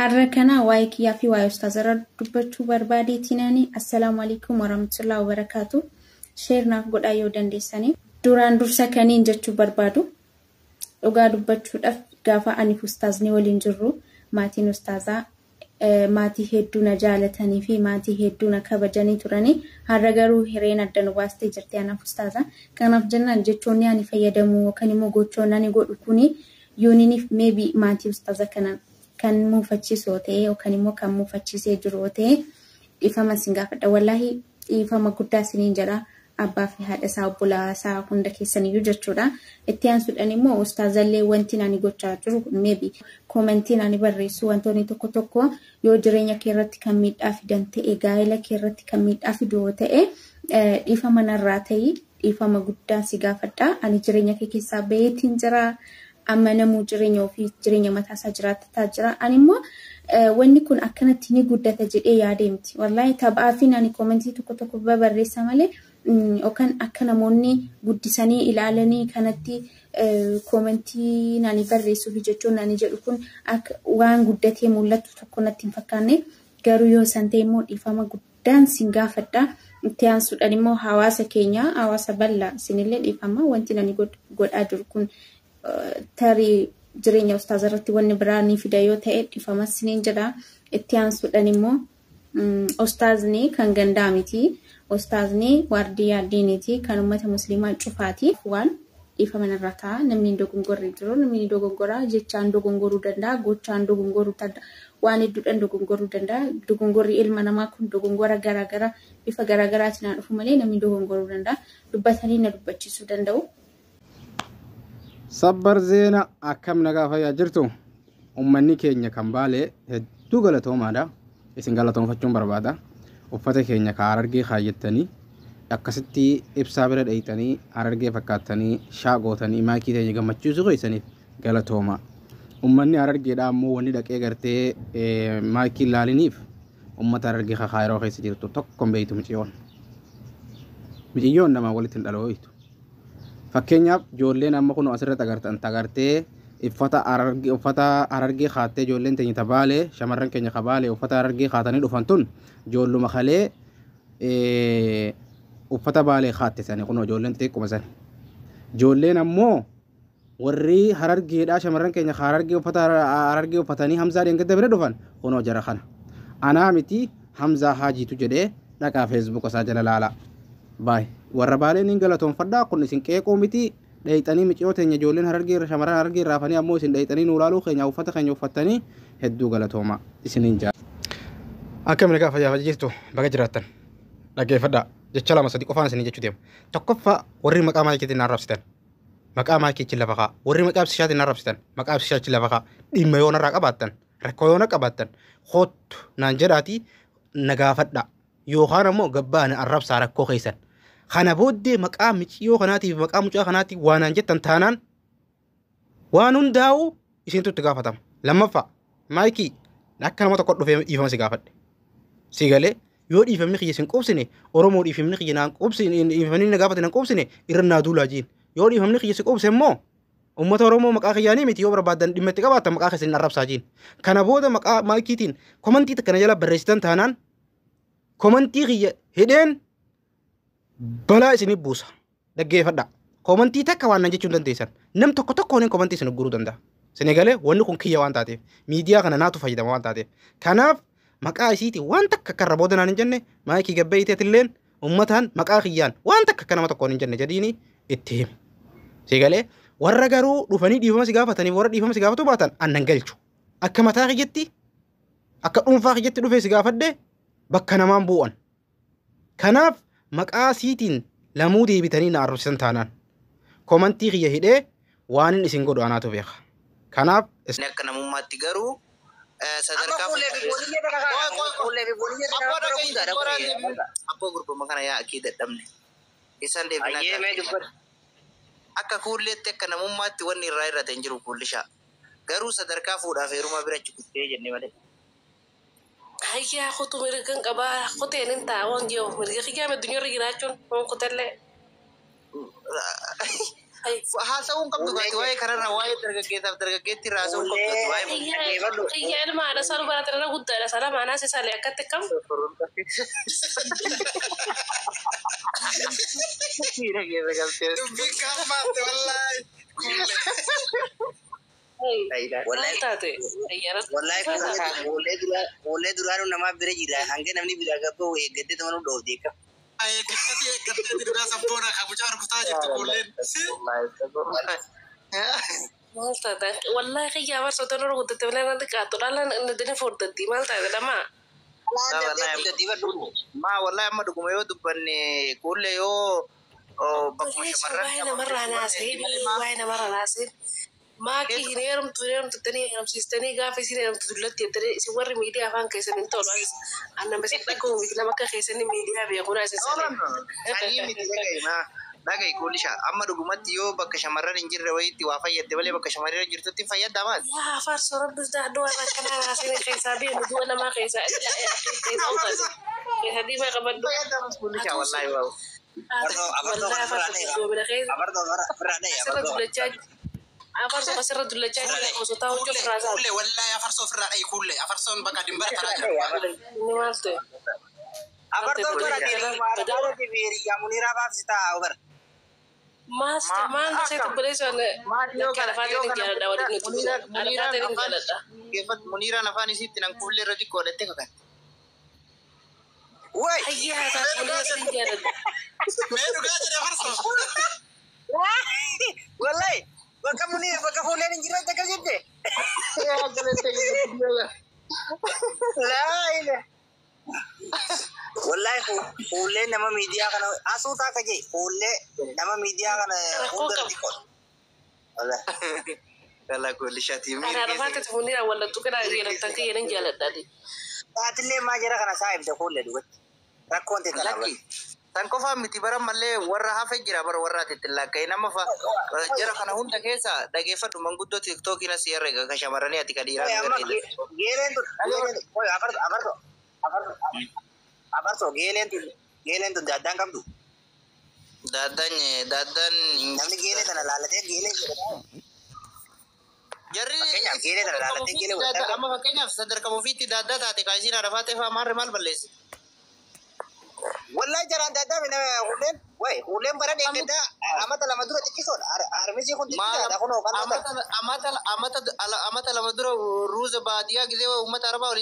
Arrakana waa'ee kiyyaa fi waa'ee ustaazara dubbachuu barbaadeetinani. Assalaamu alaykum warahmatullahi wabarakatuh. Share naaf godhaa yoo dandeessanii. Duraan dursa kaniin jechuu barbaadu. Dhugaa dubbachuudhaaf gaafa ani ustaazni waliin jirru maatiin ustaazaa maatii hedduu na jaalatanii fi maatii hedduu na kabajanii turanii har'a garuu hireen adda nu baastee jirti anaaf ustaazaa. Kanaaf jennaan jechoonni ani fayyadamu yookaan immoo gochoonni ani godhu kuni yooniniif maybe maatii ustaazaa kanaan kan muufachiisoo ta'e yookaan immoo kan muufachiisee jiru ta'e ifama sin gaafadha. Wallahi ifama guddaa siniin jedha. Abbaa fi haadha isaa obbolaa isaa hunda keessaniyyuu jechuudha. Itti aansuudhaan immoo ustaazallee wanti ani gochaa jiru maybe commentiin ani barreessu wantoonni tokko yoo jireenya kee irratti kan miidhaa fidan ta'e gaa'ela kee irratti kan miidhaa fiduu ta'e dhiifama narraa ta'e dhiifama guddaa si gaafadha. Ani jireenya kee keessaa baheetiin jira. Amma namuu jireenya ofii jireenya mataasaa jiraataa jira. Ani immoo wanni kun akkanatti ni guddata jedhee yaademti. Wallahi taphaafiin ani commentii tokko barreessa malee okan akka namoonni guddisanii ilaalanii kanatti commentii nani barreessu fi jechuun nani jedhu kun akka waan guddatee mul'atu tokko natti hin fakkaanne garuu yoo san ta'e immoo dhiifama guddaan sin gaafadha. Itti aansuudhaan immoo hawaasa keenya hawaasa bal'aa sinillee dhiifama wanti nani godhaa jiru kun tarii jireenya ustaazarratti wanni biraanii fida yoo ta'e dhiifama siniin jedha. Itti aansuudhaan immoo ustaazni kan gandaa miti. Ustaazni waardiyyaa diiniiti kan ummata musliimaa cufaatiif waan dhiifama narraa ta'a. Namni dogongorri jiru namni dogongoraa jechaan dogongoruu danda'a gochaan dogongoruu danda'a waan hedduudhaan dogongoruu danda'a. Dogongorri ilma namaa kun dogongora garaagara bifa garaagaraatiin haa dhufu malee namni dogongoruu danda'a. Dubbatanii na dubbachiisuu danda'u. Sabbar zeena akkam nagaa fayyaa jirtu ummanni keenya kan baale hedduu galatoomaadha. Isin galatoonfachuun barbaada. Uffata keenya ka Harargee kaayattanii akkasitti ibsaa bira dheeytanii Harargee fakkaatanii shaagootanii maakii teenya gammachiisuu keessaniif galatooma. Ummanni Harargeedhaa ammoo wanni dhaqee gartee maakii laaliniif ummata Harargee kakaayiroo keessa jirtu tokkoon beeytu miciyyoon. Miciyyoon namaa walitti hin dhalooytu. Fakkeenyaaf ijoolleen amma kun asirratti agartee uffata Harargee kaattee ijoolleen teenya tabaalee shamarran keenya kabaalee uffata Harargee kaatanii dhufan tun ijoolluma kalee uffata baalee kaatte sanii kun ijoolleen xiqquma san. Ijoolleen ammoo warri Harargeedhaa shamarran keenya Harargee uffata Harargee uffatanii Hamzaa deengedda bira dhufan kun jara kana. Anaa miti Hamzaa Haajiitu jedhee dhaqaa Facebook isaa jala laala. Baay warra baaleen hin galatoonfadhaa kun isin qeeqoo miti. Dheeytanii miciyoo teenya ijoolleen Harargee shamarran Harargee raafanii ammoo isin dheeytanii nu laaluu keenya uffata keenya uffatanii hedduu galatooma isiniin jaa. Akkam nagaa fayyaa jirtu baga jiraattan dhaggeeffadhaa jecha lama sadii qofaan isinii jechuu deemu. Tokkoffaa warri maqaa maakiitiin arrabsitan maqaa maakiitiin lafa kaa warri maqaa ibsishaatiin arrabsitan maqaa ibsishaatiin lafa kaa dhimma yoona irraa qabaattan rakkoo yoona qabaattan hoottu naan jedhaatii nagaafadhaa yookaan ammoo gabbaana arrabsaa rakkoo keessan. Kana booddee maqaa miciyoo kanaatiif maqaa mucaa kanaatiif waanaan jettan taanaan waan hundaa'u isintu itti gaafatama. Lammaffaa maayikii akka nama tokko dhufee dhiifama si gaafadhe. Si galee yoo dhiifamni kiyya sin qubsine Oromoo dhiifamni kiyya naan qubsine dhiifamni na gaafate naan qubsine irra naa duulaa jiin. Yoo dhiifamni kiyya si qubse immoo uummata Oromoo maqaa kiyyaanii miti yoo barbaadan dhimma itti qabaatan maqaa keessan arrabsaa jiin. Kana booda maqaa maayikiitiin komantii kana jala barreessitan taanaan komantii kiyya hidheen balaa isinii buusa dhaggeeffadhaa. Komantii takka waan jechuun dandeessan nam tokkoon komantii isin guruu danda'a. Senegalee wanni kun kiyya waan taateef miidiyaa kana naatu fayyadama waan taateef kanaaf maqaa isiiti waan takka karra booda naan hin jenne maayikii gabbeeyteetilleen ummataan maqaa kiyyaan waan takka akka nama tokkoon hin jenne jedhiini itti himi. Senegalee warra garuu dhufanii dhiifama si gaafataniif warra dhiifama si gaafatu baatan annan galchu akka mataa kiyyatti akka dhuunfaa kiyyatti dhufee si gaafadhe bakka namaan bu'an. Kanaaf maqaa siitiin lamuu deebitanii na arrabsisan taanaan komantii kiyya hidhee waan inni isin godhu anaatu beeka. Kanaaf akka namummaatti garuu sadarkaa abbaa gurbama kana yaa akii dadhabne isaan deebina akka kuulleetti akka namummaatti wanni irraa irrate hin jiru kuullishaa garuu sadarkaa fuudhaaf heerumaa bira cukuttee jenne malee. Ayya kutu mereka kaba kutu yang tahu dia mereka kerja med dunia lagi racun mau kutele. haasawuun qabdu gaati waa'ee kanarra waa'ee dargaggeessaaf dargaggeetti raasawuun qabdu waa'ee Iyya ilmaadha saluu baratanii guddaadha salama anaa sisaalee akkatti kam. dubbiin gaammaatti wallaahi. Wallahi taate. Wallahi duraanuu namaaf bira jira hanga namni bira gabboo eeggattee tamanuu dhoofdee qaba. Eeggattee duraa sabboona kabucaa rukutaa jirtu kuulleen. Maal taate wallahi kiyyaa barsoota nurra guddatte malee nanti qaattu dhaalaan inni furdatti maal taate dhamaa. Maa wallahi amma dhuguma yoo dubbanne kuullee yoo bakkuma waa'ee namarra naasee maakii hin heerumtanii heerumsiistanii gaafa isin heerumtu dullatti jettanii isin warri miidiyaa afaan keessan hin tolu annama isin dhaga'u miti nama akka keessanii miidiyaa beekuna isin Dhaga'i kuulisha amma dhugumatti yoo bakka shamarran hin jirre wayiitti waa fayyadde malee bakka shamarran jirtutti hin fayyaddaa maal? yaa farsoo rabbis daaduu waan akkanaa naasee keessaa beenu du'a namaa keessaa utaase keessa diimaa qabaddu. Fayyaddamas kuulisha wallaahi waaw. Wallahi farsoo goobira keessa asirra dullachaa afarso asirra dullachaa jira osoo taa'u hojii ofirraa isaa. Kuulee wallaahi afarsoo ofirraa dha'i kuulee afarsoon bakka dimbara taraa jira. Inni maal ta'e? Abartoo tora deemaa Muniraa Muniraa baafsitaa bara. Master man saya tu boleh soalnya. Kalau Fatih ni jalan dah wadah nutu. Ada Fatih ni jalan dah. Kefat Munira nafani sitti nang kulle rati ko dette kakan. Woi. Ayah tak boleh sini jalan. Meru gaje de farso. Wallahi. Baka Munira baka Fulen ni jira tak jette. Ya galente dia. La ilaha. Wallahi Fulen nama media kana asuta kaje Fulen nama media kana undar dikon. Wallahi. Kalau kulle shati mi. Ada Fatih tu Munira wala tu kena dia nak tangki yang jalan tadi. Atile majara kana sahib de Fulen duwat. Rakkonte kana. Tan ko famiti bara malle warra hafe jira bara warra titilla kay nama fa jara kana hunda kesa dhaggeeffadhu manguddo TikTok ina siyarre ga shamarrani ati kadira abarto geelen tu dadan kamdu dadan namni geele tana lalate geele jarri kenya geele tana lalate geele amma fakkeenyaaf sadarkaa ofiitti daaddaa taate kaasiin arafaatee faa maarre maal balleessi. Wallahi jaran dada mina hulen bara dengeda amata lama dura tikison armisi kun tikida kono kan amata lama dura ruza badia gidewa ummata araba